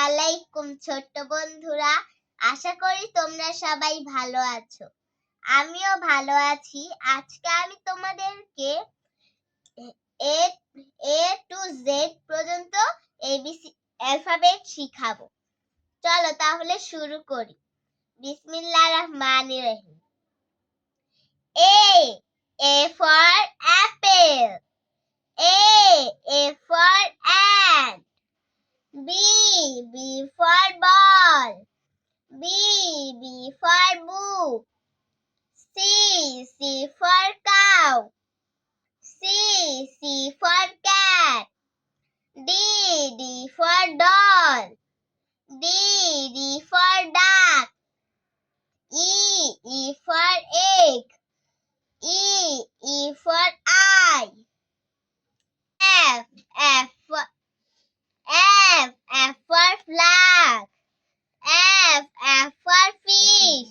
আলাইকুম ছোট্ট বন্ধুরা, আশা করি তোমরা সবাই ভালো আছো। আমিও ভালো আছি। আজকে আমি তোমাদেরকে এ টু জেড পর্যন্ত এবিসি অ্যালফাবেট শিখাবো। চলো তাহলে শুরু করি। বিসমিল্লাহির রহমানির রহিম। A for apple. A for ant. B for ball. B for book. C for cow. C for cat. D for doll. D for duck. E for egg. E for eye. F for flag. F for fish.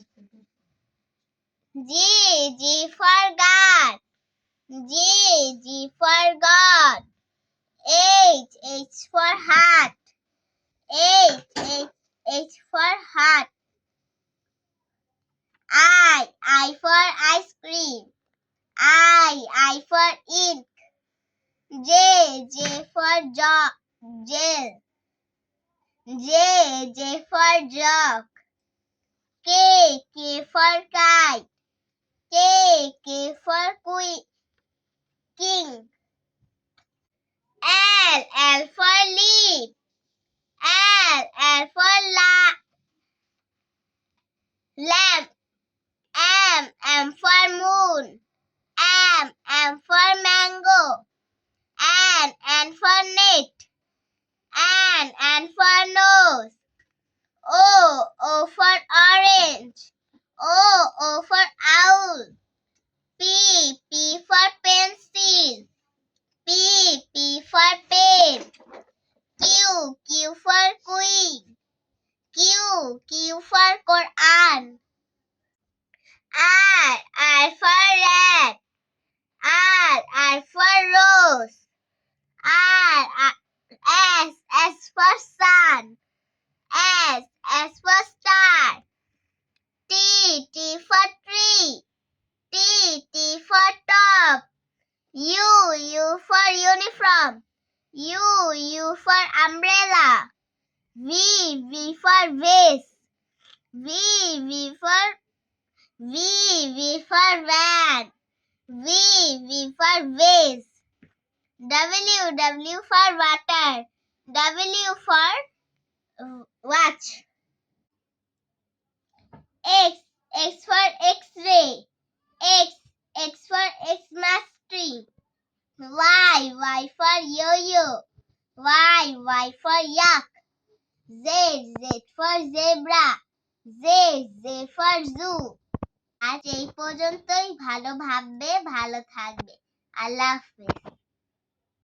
G for God. G for God. H for heart. H for heart. I for ice cream. I for ink. J for gel. J for jug. K for kite. K for king. L for leaf. L for lamp. M for moon. M for mango. N for net. N for nose. O for orange. O for owl. P for pencil. P for pen. Q for queen. Q for Quran. R for rat. R for rose. S for sun. S for star. T for tree. T for top. U for uniform. U for umbrella. V for vase. V for van. V for vase. W for water. W for watch. X for X-ray. X for Xmas tree. Y for yo-yo. Y for yak. Z for zebra. Z for zoo. আজ এই পর্যন্তই। ভালো ভাববে, ভালো থাকবে। আল্লাহ হাফেজ।